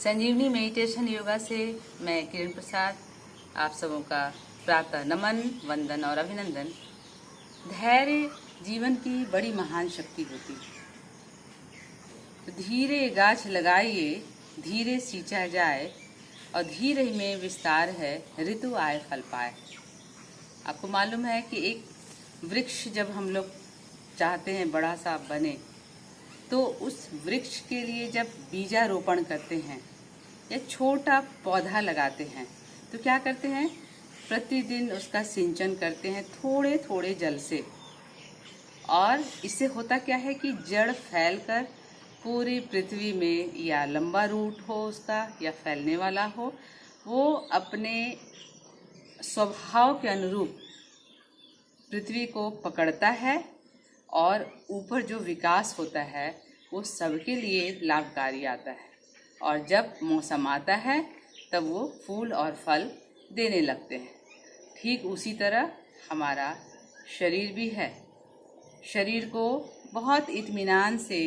संजीवनी meditation yoga से मैं किरण प्रसाद आप सबों का प्रातः नमन, वंदन और अभिनंदन। धैर्य जीवन की बड़ी महान शक्ति होती है। तो धीरे गाछ लगाइए, धीरे सींचा जाए और धीरे में विस्तार है, ऋतु आए फल पाए। आपको मालूम है कि एक वृक्ष जब हम लोग चाहते हैं बड़ा सा बने, तो उस वृक्ष के लिए जब बीजारोपण करते हैं या छोटा पौधा लगाते हैं तो क्या करते हैं, प्रतिदिन उसका सिंचन करते हैं थोड़े थोड़े जल से। और इससे होता क्या है कि जड़ फैलकर पूरी पृथ्वी में, या लंबा रूट हो उसका या फैलने वाला हो, वो अपने स्वभाव के अनुरूप पृथ्वी को पकड़ता है और ऊपर जो विकास होता है वो सबके लिए लाभकारी आता है। और जब मौसम आता है तब वो फूल और फल देने लगते हैं। ठीक उसी तरह हमारा शरीर भी है। शरीर को बहुत इत्मीनान से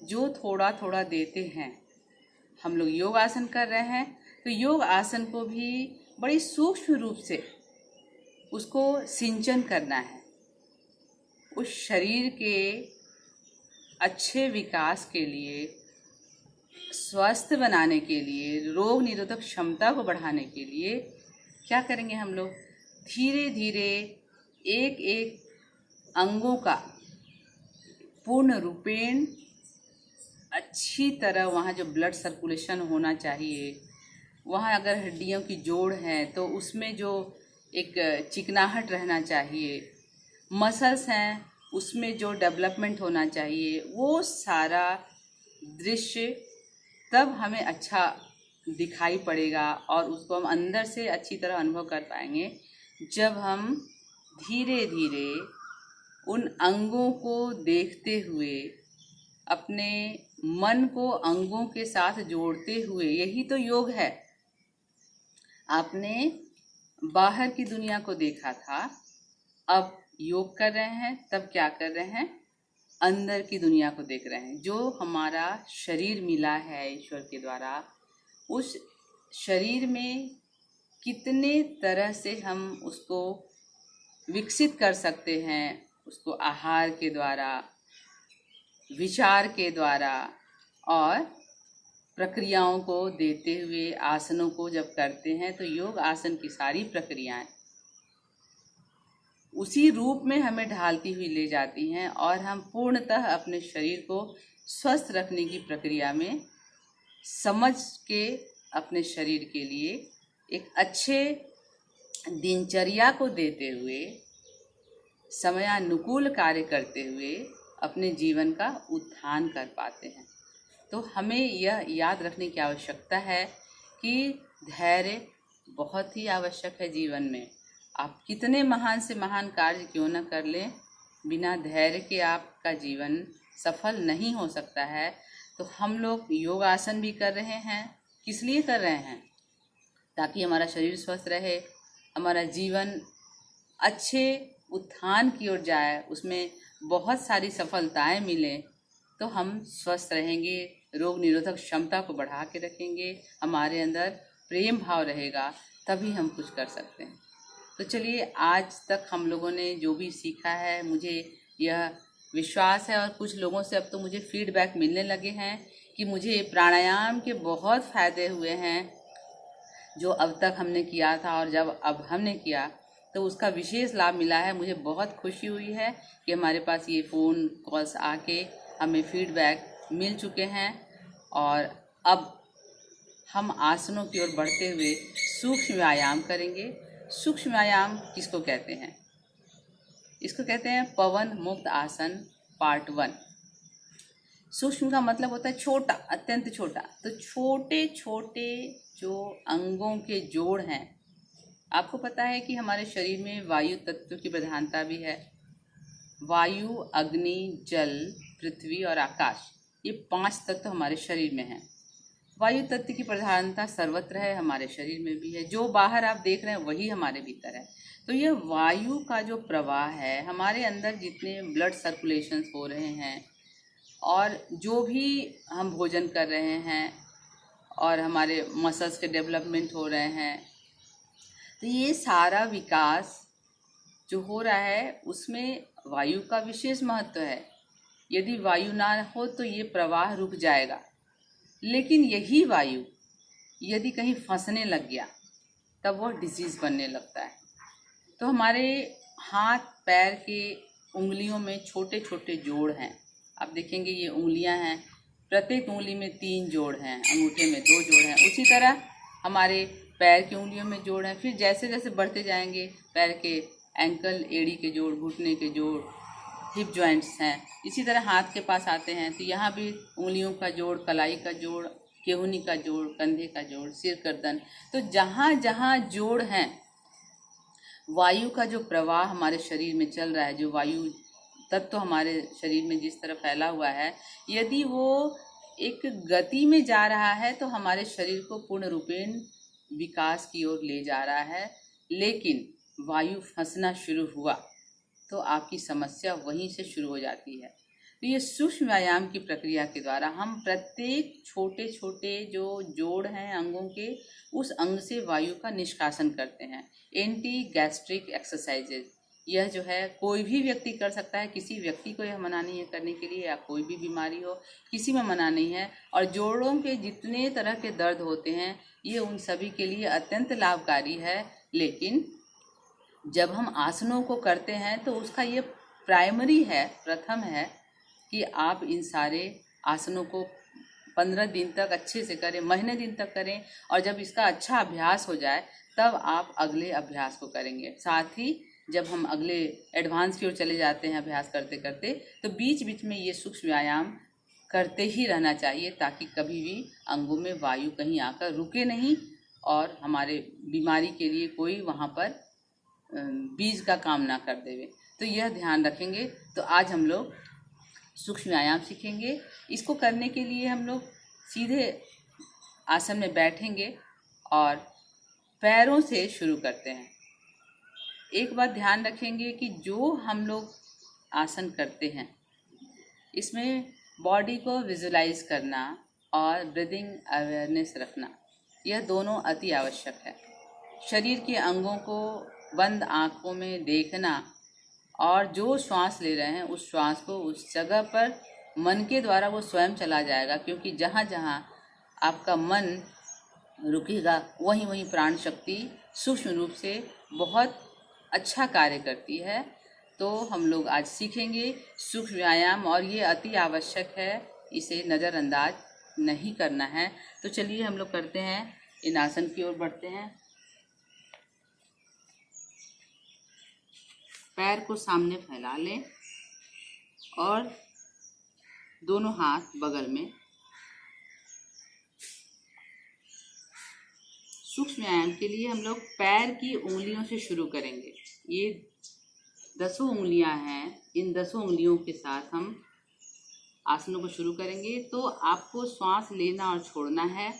जो थोड़ा थोड़ा देते हैं। हम लोग योग आसन कर रहे हैं तो योग आसन को भी बड़ी सूक्ष्म रूप से उसको सिंचन करना है। उस शरीर के अच्छे विकास के लिए, स्वस्थ बनाने के लिए, रोग निरोधक क्षमता को बढ़ाने के लिए क्या करेंगे हम लोग, धीरे धीरे एक एक अंगों का पूर्ण रूपेण अच्छी तरह, वहाँ जो ब्लड सर्कुलेशन होना चाहिए, वहाँ अगर हड्डियों की जोड़ है तो उसमें जो एक चिकनाहट रहना चाहिए, मसल्स हैं उसमें जो डेवलपमेंट होना चाहिए, वो सारा दृश्य तब हमें अच्छा दिखाई पड़ेगा और उसको हम अंदर से अच्छी तरह अनुभव कर पाएंगे जब हम धीरे धीरे उन अंगों को देखते हुए अपने मन को अंगों के साथ जोड़ते हुए। यही तो योग है। आपने बाहर की दुनिया को देखा था, अब योग कर रहे हैं तब क्या कर रहे हैं, अंदर की दुनिया को देख रहे हैं। जो हमारा शरीर मिला है ईश्वर के द्वारा, उस शरीर में कितने तरह से हम उसको विकसित कर सकते हैं, उसको आहार के द्वारा, विचार के द्वारा और प्रक्रियाओं को देते हुए, आसनों को जब करते हैं तो योग आसन की सारी प्रक्रियाएं उसी रूप में हमें ढालती हुई ले जाती हैं और हम पूर्णतः अपने शरीर को स्वस्थ रखने की प्रक्रिया में समझ के अपने शरीर के लिए एक अच्छे दिनचर्या को देते हुए, समयानुकूल कार्य करते हुए अपने जीवन का उत्थान कर पाते हैं। तो हमें यह याद रखने की आवश्यकता है कि धैर्य बहुत ही आवश्यक है जीवन में। आप कितने महान से महान कार्य क्यों न कर लें, बिना धैर्य के आपका जीवन सफल नहीं हो सकता है। तो हम लोग योग आसन भी कर रहे हैं, किस लिए कर रहे हैं, ताकि हमारा शरीर स्वस्थ रहे, हमारा जीवन अच्छे उत्थान की ओर जाए, उसमें बहुत सारी सफलताएं मिलें, तो हम स्वस्थ रहेंगे, रोग निरोधक क्षमता को बढ़ा के रखेंगे, हमारे अंदर प्रेम भाव रहेगा, तभी हम कुछ कर सकते हैं। तो चलिए, आज तक हम लोगों ने जो भी सीखा है, मुझे यह विश्वास है और कुछ लोगों से अब तो मुझे फीडबैक मिलने लगे हैं कि मुझे प्राणायाम के बहुत फ़ायदे हुए हैं, जो अब तक हमने किया था और जब अब हमने किया तो उसका विशेष लाभ मिला है। मुझे बहुत खुशी हुई है कि हमारे पास ये फ़ोन कॉल्स आके हमें फीडबैक मिल चुके हैं। और अब हम आसनों की ओर बढ़ते हुए सूक्ष्म व्यायाम करेंगे। सूक्ष्म व्यायाम किसको कहते हैं? इसको कहते हैं पवन मुक्त आसन पार्ट 1। सूक्ष्म का मतलब होता है छोटा, अत्यंत छोटा। तो छोटे छोटे जो अंगों के जोड़ हैं, आपको पता है कि हमारे शरीर में वायु तत्व की प्रधानता भी है। वायु, अग्नि, जल, पृथ्वी और आकाश, ये 5 तत्व हमारे शरीर में हैं। वायु तत्व की प्रधानता सर्वत्र है, हमारे शरीर में भी है। जो बाहर आप देख रहे हैं वही हमारे भीतर है। तो यह वायु का जो प्रवाह है, हमारे अंदर जितने ब्लड सर्कुलेशंस हो रहे हैं और जो भी हम भोजन कर रहे हैं और हमारे मसल्स के डेवलपमेंट हो रहे हैं। तो ये सारा विकास जो हो रहा है उसमें वायु का विशेष महत्व है। यदि वायु ना हो तो ये प्रवाह रुक जाएगा। लेकिन यही वायु यदि कहीं फंसने लग गया तब वह डिजीज़ बनने लगता है। तो हमारे हाथ पैर के उंगलियों में छोटे छोटे जोड़ हैं। आप देखेंगे ये उंगलियां हैं, प्रत्येक उंगली में 3 जोड़ हैं, अंगूठे में 2 जोड़ हैं। उसी तरह हमारे पैर की उंगलियों में जोड़ हैं। फिर जैसे जैसे बढ़ते जाएंगे पैर के एंकल, एड़ी के जोड़, घुटने के जोड़, हिप जॉइंट्स हैं। इसी तरह हाथ के पास आते हैं तो यहाँ भी उंगलियों का जोड़, कलाई का जोड़, केहूनी का जोड़, कंधे का जोड़, सिर गर्दन। तो जहाँ जहाँ जोड़ हैं, वायु का जो प्रवाह हमारे शरीर में चल रहा है, जो वायु तत्व हमारे शरीर में जिस तरह फैला हुआ है, यदि वो एक गति में जा रहा है तो हमारे शरीर को पूर्ण रूपेण विकास की ओर ले जा रहा है। लेकिन वायु फंसना शुरू हुआ तो आपकी समस्या वहीं से शुरू हो जाती है। तो ये सूक्ष्म व्यायाम की प्रक्रिया के द्वारा हम प्रत्येक छोटे छोटे जो जोड़ हैं अंगों के, उस अंग से वायु का निष्कासन करते हैं। एंटी गैस्ट्रिक एक्सरसाइजेज, यह जो है कोई भी व्यक्ति कर सकता है। किसी व्यक्ति को यह मना नहीं है करने के लिए, या कोई भी बीमारी हो, किसी में मना नहीं है। और जोड़ों के जितने तरह के दर्द होते हैं ये उन सभी के लिए अत्यंत लाभकारी है। लेकिन जब हम आसनों को करते हैं तो उसका ये प्राइमरी है, प्रथम है कि आप इन सारे आसनों को 15 दिन तक अच्छे से करें, महीने दिन तक करें। और जब इसका अच्छा अभ्यास हो जाए तब आप अगले अभ्यास को करेंगे। साथ ही जब हम अगले एडवांस की ओर चले जाते हैं अभ्यास करते करते, तो बीच बीच में ये सूक्ष्म व्यायाम करते ही रहना चाहिए, ताकि कभी भी अंगों में वायु कहीं आकर रुके नहीं और हमारे बीमारी के लिए कोई वहाँ पर बीज का काम ना कर देवे। तो यह ध्यान रखेंगे। तो आज हम लोग सूक्ष्म व्यायाम सीखेंगे। इसको करने के लिए हम लोग सीधे आसन में बैठेंगे और पैरों से शुरू करते हैं। एक बात ध्यान रखेंगे कि जो हम लोग आसन करते हैं इसमें बॉडी को विजुलाइज करना और ब्रीदिंग अवेयरनेस रखना, यह दोनों अति आवश्यक है। शरीर के अंगों को बंद आँखों में देखना और जो श्वास ले रहे हैं उस श्वास को उस जगह पर मन के द्वारा वो स्वयं चला जाएगा, क्योंकि जहाँ जहाँ आपका मन रुकेगा वहीं वहीं प्राण शक्ति सूक्ष्म रूप से बहुत अच्छा कार्य करती है। तो हम लोग आज सीखेंगे सूक्ष्म व्यायाम और ये अति आवश्यक है, इसे नज़रअंदाज नहीं करना है। तो चलिए हम लोग करते हैं, इन आसन की ओर बढ़ते हैं। पैर को सामने फैला लें और दोनों हाथ बगल में। सूक्ष्म व्यायाम के लिए हम लोग पैर की उंगलियों से शुरू करेंगे। ये 10 उंगलियां हैं, इन 10 उंगलियों के साथ हम आसनों को शुरू करेंगे। तो आपको श्वास लेना और छोड़ना है।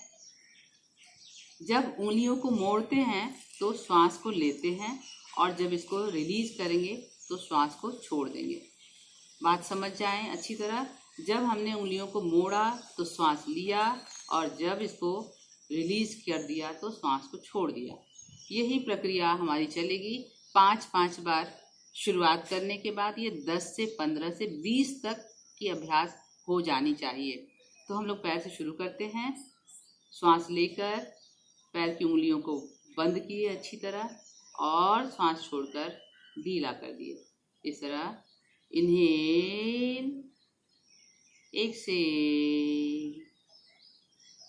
जब उंगलियों को मोड़ते हैं तो श्वास को लेते हैं, और जब इसको रिलीज करेंगे तो श्वास को छोड़ देंगे। बात समझ जाएं अच्छी तरह। जब हमने उंगलियों को मोड़ा तो श्वास लिया, और जब इसको रिलीज कर दिया तो श्वास को छोड़ दिया। यही प्रक्रिया हमारी चलेगी 5-5 बार। शुरुआत करने के बाद ये 10 से 15 से 20 तक की अभ्यास हो जानी चाहिए। तो हम लोग पैर से शुरू करते हैं। श्वास लेकर पैर की उंगलियों को बंद किए अच्छी तरह, और श्वास छोड़कर ढीला कर दिए। इस तरह inhale, exhale,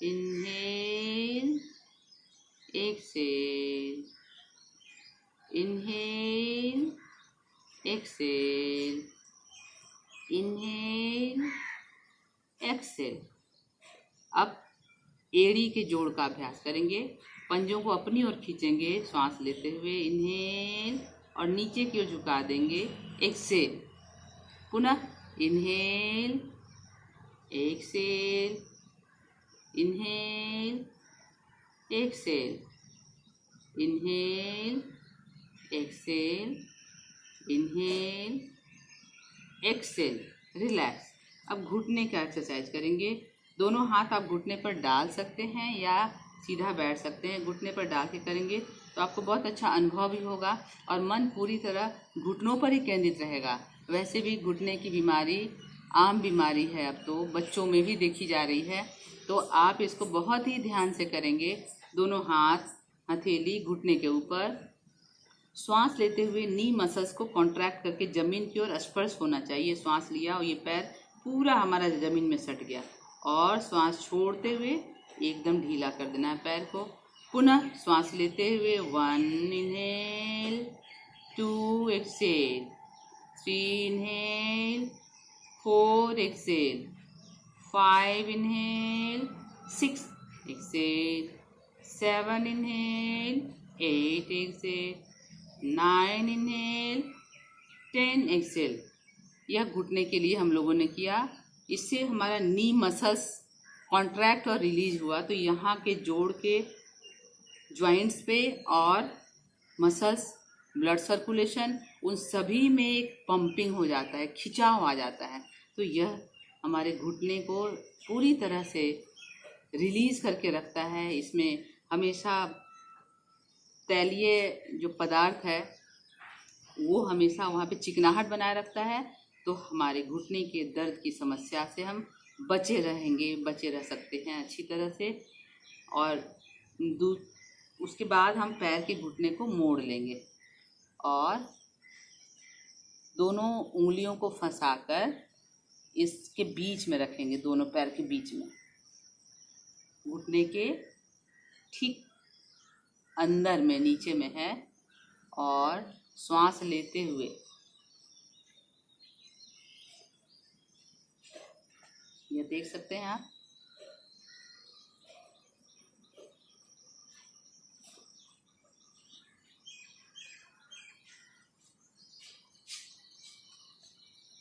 inhale, exhale, inhale, exhale, inhale, exhale. अब एड़ी के जोड़ का अभ्यास करेंगे। पंजों को अपनी ओर खींचेंगे श्वास लेते हुए, इनहेल, और नीचे की ओर झुका देंगे, एक्सेल। पुनः inhale, exhale, inhale, exhale, inhale, exhale, inhale, exhale. Relax. अब घुटने का एक्सरसाइज करेंगे। दोनों हाथ आप घुटने पर डाल सकते हैं या सीधा बैठ सकते हैं। घुटने पर डाल के करेंगे तो आपको बहुत अच्छा अनुभव भी होगा और मन पूरी तरह घुटनों पर ही केंद्रित रहेगा। वैसे भी घुटने की बीमारी आम बीमारी है, अब तो बच्चों में भी देखी जा रही है। तो आप इसको बहुत ही ध्यान से करेंगे। दोनों हाथ हथेली घुटने के ऊपर, श्वास लेते हुए नी मसल्स को कॉन्ट्रैक्ट करके जमीन की ओर स्पर्श होना चाहिए। श्वास लिया और ये पैर पूरा हमारा जमीन में सट गया, और श्वास छोड़ते हुए एकदम ढीला कर देना है पैर को। पुनः श्वास लेते हुए 1 inhale, 2 exhale, 3 inhale, 4 exhale, 5 inhale, 6 exhale, 7 inhale, 8 exhale, 9 inhale, 10 exhale. यह घुटने के लिए हम लोगों ने किया। इससे हमारा नी मसल्स कॉन्ट्रैक्ट और रिलीज हुआ, तो यहाँ के जोड़ के जॉइंट्स पे और मसल्स, ब्लड सर्कुलेशन, उन सभी में एक पंपिंग हो जाता है, खिंचाव आ जाता है। तो यह हमारे घुटने को पूरी तरह से रिलीज करके रखता है। इसमें हमेशा तैलीय जो पदार्थ है वो हमेशा वहाँ पे चिकनाहट बनाए रखता है। तो हमारे घुटने के दर्द की समस्या से हम बचे रहेंगे, बचे रह सकते हैं अच्छी तरह से। और उसके बाद हम पैर के घुटने को मोड़ लेंगे और दोनों उंगलियों को फंसाकर इसके बीच में रखेंगे, दोनों पैर के बीच में, घुटने के ठीक अंदर में, नीचे में है। और श्वास लेते हुए ये देख सकते हैं आप,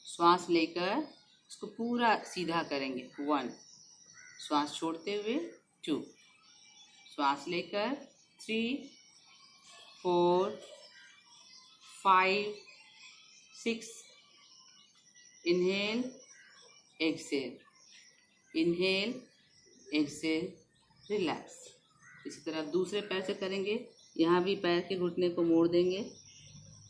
श्वास लेकर इसको पूरा सीधा करेंगे 1, श्वास छोड़ते हुए 2, श्वास लेकर 3, 4, 5, 6, inhale, exhale, inhale, exhale, relax. इसी तरह दूसरे पैर से करेंगे। यहाँ भी पैर के घुटने को मोड़ देंगे,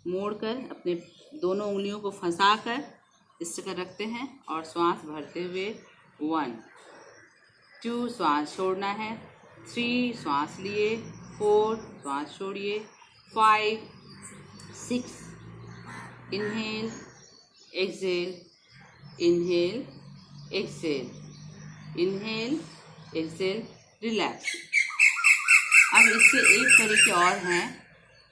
मोड़कर अपने दोनों उंगलियों को फंसाकर इस तरह रखते हैं और श्वास भरते हुए 1, 2, श्वास छोड़ना है, 3, श्वास लिए, 4, श्वास छोड़िए, 5, 6, inhale, exhale, inhale, exhale, inhale, exhale, relax. अब इससे एक तरीके और हैं।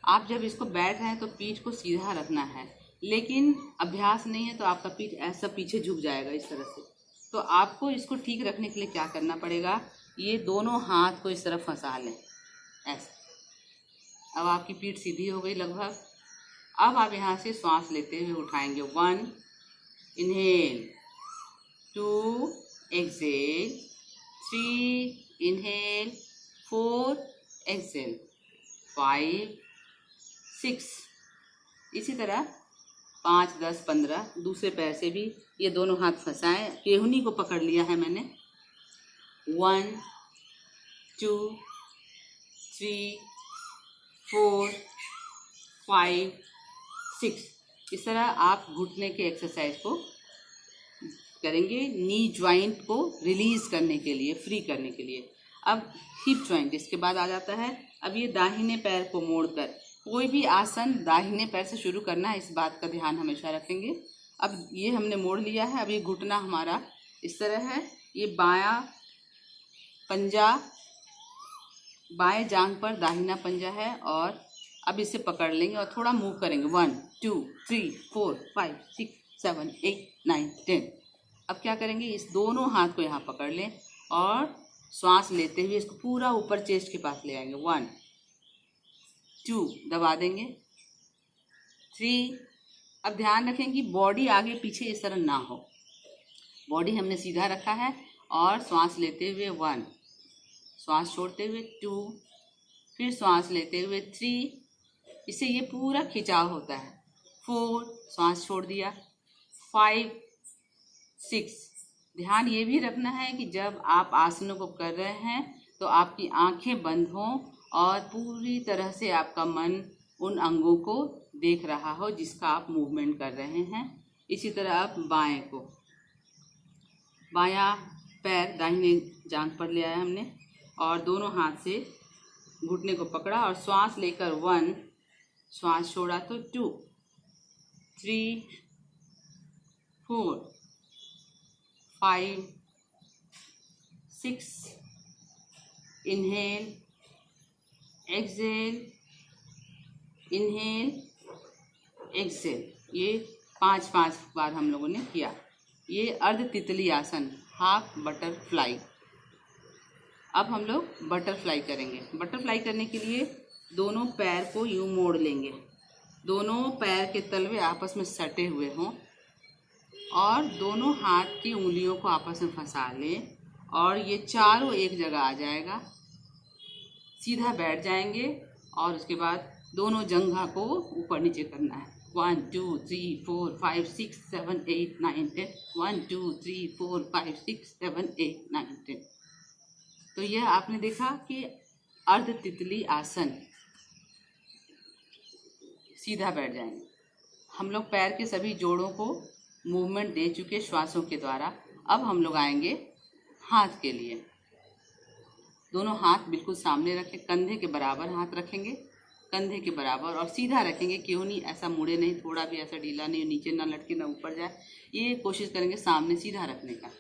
आप जब इसको बैठ रहे हैं तो पीठ को सीधा रखना है, लेकिन अभ्यास नहीं है तो आपका पीठ ऐसा पीछे झुक जाएगा इस तरह से। तो आपको इसको ठीक रखने के लिए क्या करना पड़ेगा, ये दोनों हाथ को इस तरह फंसा लें ऐसा। अब आपकी पीठ सीधी हो गई लगभग। अब आप यहाँ से श्वास लेते हुए उठाएंगे 1, इनहेल, 2, एक्सेल, 3, इनहेल, 4, एक्सेल, 5, 6। इसी तरह 5, 10, 15 दूसरे पैर से भी ये दोनों हाथ फंसाएं। केहूनी को पकड़ लिया है मैंने। 1, 2, 3, 4, 5, 6। इस तरह आप घुटने के एक्सरसाइज को करेंगे नी ज्वाइंट को रिलीज करने के लिए, फ्री करने के लिए। अब हिप ज्वाइंट इसके बाद आ जाता है। अब ये दाहिने पैर को मोड़कर, कोई भी आसन दाहिने पैर से शुरू करना है, इस बात का ध्यान हमेशा रखेंगे। अब ये हमने मोड़ लिया है। अब ये घुटना हमारा इस तरह है, ये बायां पंजा बाएं जांघ पर दाहिना पंजा है, और अब इसे पकड़ लेंगे और थोड़ा मूव करेंगे 1, 2, 3, 4, 5, 6, 7, 8, 9, 10। अब क्या करेंगे, इस दोनों हाथ को यहाँ पकड़ लें और श्वास लेते हुए इसको पूरा ऊपर चेस्ट के पास ले आएंगे। 1, 2 दबा देंगे, 3। अब ध्यान रखें कि बॉडी आगे पीछे इस तरह ना हो, बॉडी हमने सीधा रखा है। और श्वास लेते हुए 1, श्वास छोड़ते हुए 2, फिर श्वास लेते हुए 3। इससे ये पूरा खिंचाव होता है। 4, श्वास छोड़ दिया, 5, 6, ध्यान ये भी रखना है कि जब आप आसनों को कर रहे हैं तो आपकी आंखें बंद हों और पूरी तरह से आपका मन उन अंगों को देख रहा हो जिसका आप मूवमेंट कर रहे हैं। इसी तरह आप बायां पैर दाहिने जांघ पर ले आया हमने और दोनों हाथ से घुटने को पकड़ा और श्वास लेकर 1, श्वास छोड़ा तो 2, 3, 4, 5, 6, इनहेल, एक्सहेल, इनहेल, एक्सहेल। ये 5 बार हम लोगों ने किया। ये अर्ध तितली आसन, हाफ बटरफ्लाई। अब हम लोग बटरफ्लाई करेंगे। बटरफ्लाई करने के लिए दोनों पैर को यूं मोड़ लेंगे, दोनों पैर के तलवे आपस में सटे हुए हों और दोनों हाथ की उंगलियों को आपस में फंसा लें और ये चारों एक जगह आ जाएगा। सीधा बैठ जाएंगे और उसके बाद दोनों जंघा को ऊपर नीचे करना है। 1 2 3 4 5 6 7 8 9 10। 1 2 3 4 5 6 7 8 9 10। तो यह आपने देखा कि अर्ध तितली आसन। सीधा बैठ जाएंगे। हम लोग पैर के सभी जोड़ों को मूवमेंट दे चुके श्वासों के द्वारा। अब हम लोग आएंगे हाथ के लिए। दोनों हाथ बिल्कुल सामने रखें, कंधे के बराबर हाथ रखेंगे, कंधे के बराबर और सीधा रखेंगे। क्यों नहीं, ऐसा मुड़े नहीं, थोड़ा भी ऐसा ढीला नहीं, नीचे ना लटके ना ऊपर जाए। ये कोशिश करेंगे सामने सीधा रखने का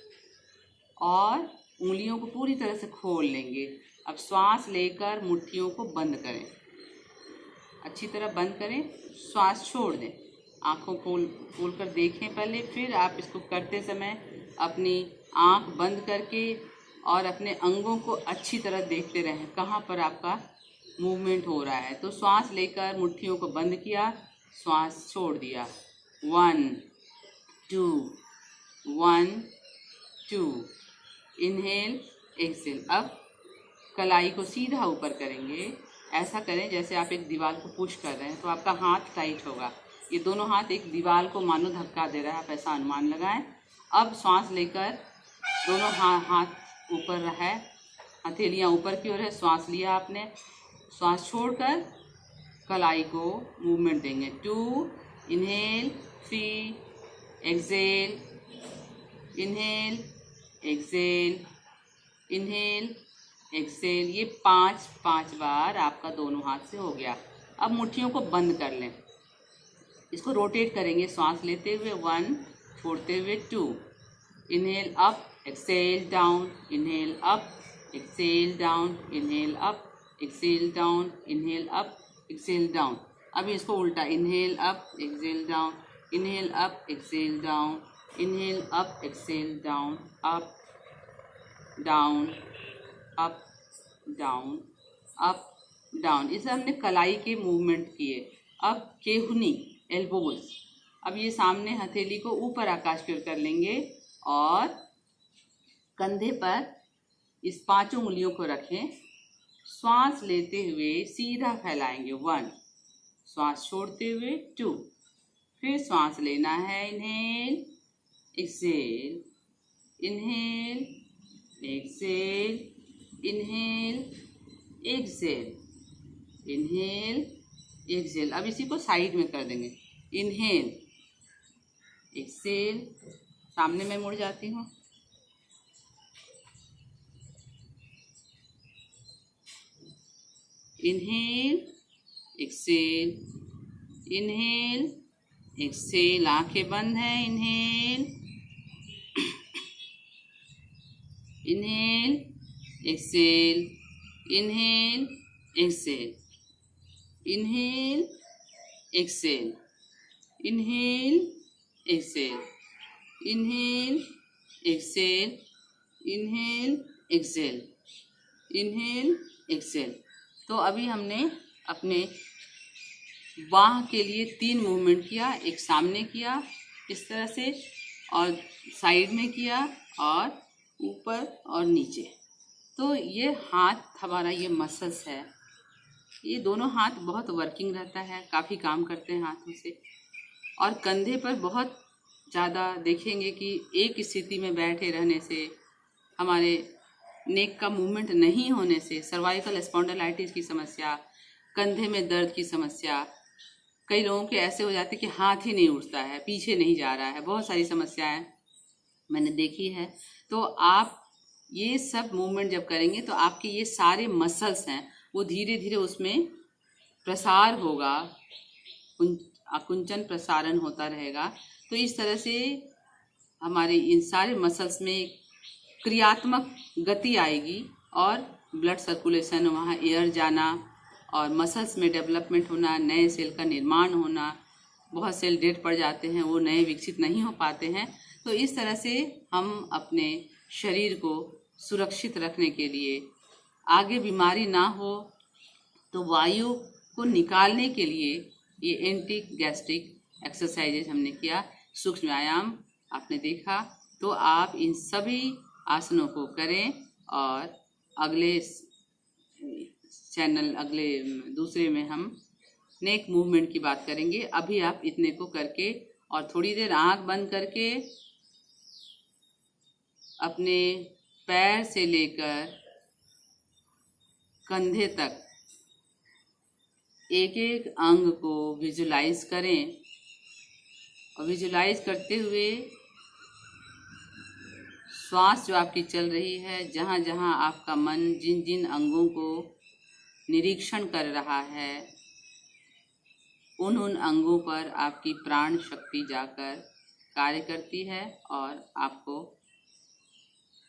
और उंगलियों को पूरी तरह से खोल लेंगे। अब श्वास लेकर मुट्ठियों को बंद करें, अच्छी तरह बंद करें, श्वास छोड़ दें। आँखों खोल कर देखें पहले, फिर आप इसको करते समय अपनी आँख बंद करके और अपने अंगों को अच्छी तरह देखते रहें कहाँ पर आपका मूवमेंट हो रहा है। तो श्वास लेकर मुट्ठियों को बंद किया, श्वास छोड़ दिया। 1 2 1 2, इनहेल, एक्सहेल। अब कलाई को सीधा ऊपर करेंगे। ऐसा करें जैसे आप एक दीवार को पुश कर रहे हैं, तो आपका हाथ टाइट होगा। ये दोनों हाथ एक दीवार को मानो धक्का दे रहा है, आप ऐसा अनुमान लगाएं। अब श्वास लेकर दोनों हाथ ऊपर है, हथेलियाँ ऊपर की ओर है। श्वास लिया आपने, श्वास छोड़कर कलाई को मूवमेंट देंगे। 2, inhale, 3, exhale, inhale, exhale, inhale, exhale. ये 5 बार आपका दोनों हाथ से हो गया। अब मुट्ठियों को बंद कर लें, इसको रोटेट करेंगे। श्वास लेते हुए 1, छोड़ते हुए 2, inhale up, exhale down, inhale up, exhale down, inhale up, exhale down, inhale up, exhale down. अभी इसको उल्टा, inhale up, exhale down, inhale up, exhale down, inhale up, exhale down, up down, up down, up down. इसे हमने कलाई के movement किए। अब केहुनी, elbows. अब ये सामने हथेली को ऊपर आकाश की ओर कर लेंगे और कंधे पर इस 5 उंगलियों को रखें। श्वास लेते हुए सीधा फैलाएंगे 1, श्वास छोड़ते हुए 2, फिर श्वास लेना है। Inhale, exhale, inhale, exhale, inhale, exhale, inhale, exhale. अब इसी को साइड में कर देंगे। इनहेल, एक्सहेल, सामने मैं मुड़ जाती हूँ। Inhale, exhale, inhale, exhale. आंखें बंद हैं। Inhale, inhale, exhale, inhale, exhale, inhale, exhale, inhale, exhale, inhale, exhale, inhale, exhale, inhale, exhale. तो अभी हमने अपने बाह के लिए 3 मूवमेंट किया। एक सामने किया इस तरह से, और साइड में किया, और ऊपर और नीचे। तो ये हाथ हमारा, ये मसल्स है, ये दोनों हाथ बहुत वर्किंग रहता है, काफ़ी काम करते हैं हाथों से। और कंधे पर बहुत ज़्यादा देखेंगे कि एक स्थिति में बैठे रहने से, हमारे नेक का मूवमेंट नहीं होने से सर्वाइकल स्पॉन्डिलाइटिस की समस्या, कंधे में दर्द की समस्या, कई लोगों के ऐसे हो जाते कि हाथ ही नहीं उठता है, पीछे नहीं जा रहा है, बहुत सारी समस्याएं मैंने देखी है। तो आप ये सब मूवमेंट जब करेंगे तो आपके ये सारे मसल्स हैं वो धीरे धीरे उसमें प्रसार होगा, आकुंचन प्रसारण होता रहेगा। तो इस तरह से हमारे इन सारे मसल्स में क्रियात्मक गति आएगी और ब्लड सर्कुलेशन, वहाँ एयर जाना और मसल्स में डेवलपमेंट होना, नए सेल का निर्माण होना। बहुत सेल डेड पड़ जाते हैं, वो नए विकसित नहीं हो पाते हैं। तो इस तरह से हम अपने शरीर को सुरक्षित रखने के लिए, आगे बीमारी ना हो तो वायु को निकालने के लिए ये एंटी गैस्ट्रिक एक्सरसाइजेज हमने किया, सूक्ष्म व्यायाम आपने देखा। तो आप इन सभी आसनों को करें और अगले चैनल, अगले दूसरे में हम नेक मूवमेंट की बात करेंगे। अभी आप इतने को करके और थोड़ी देर आंख बंद करके अपने पैर से लेकर कंधे तक एक एक अंग को विजुलाइज करें और विजुलाइज करते हुए श्वास जो आपकी चल रही है, जहाँ जहाँ आपका मन जिन जिन अंगों को निरीक्षण कर रहा है, उन उन अंगों पर आपकी प्राण शक्ति जाकर कार्य करती है और आपको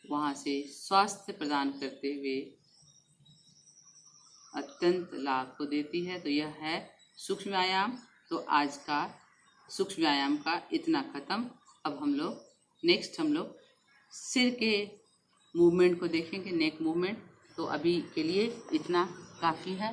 वहाँ से स्वास्थ्य प्रदान करते हुए अत्यंत लाभ को देती है। तो यह है सूक्ष्म व्यायाम। तो आज का सूक्ष्म व्यायाम का इतना ख़त्म। अब हम लोग सिर के मूवमेंट को देखेंगे, नेक मूवमेंट। तो अभी के लिए इतना काफ़ी है।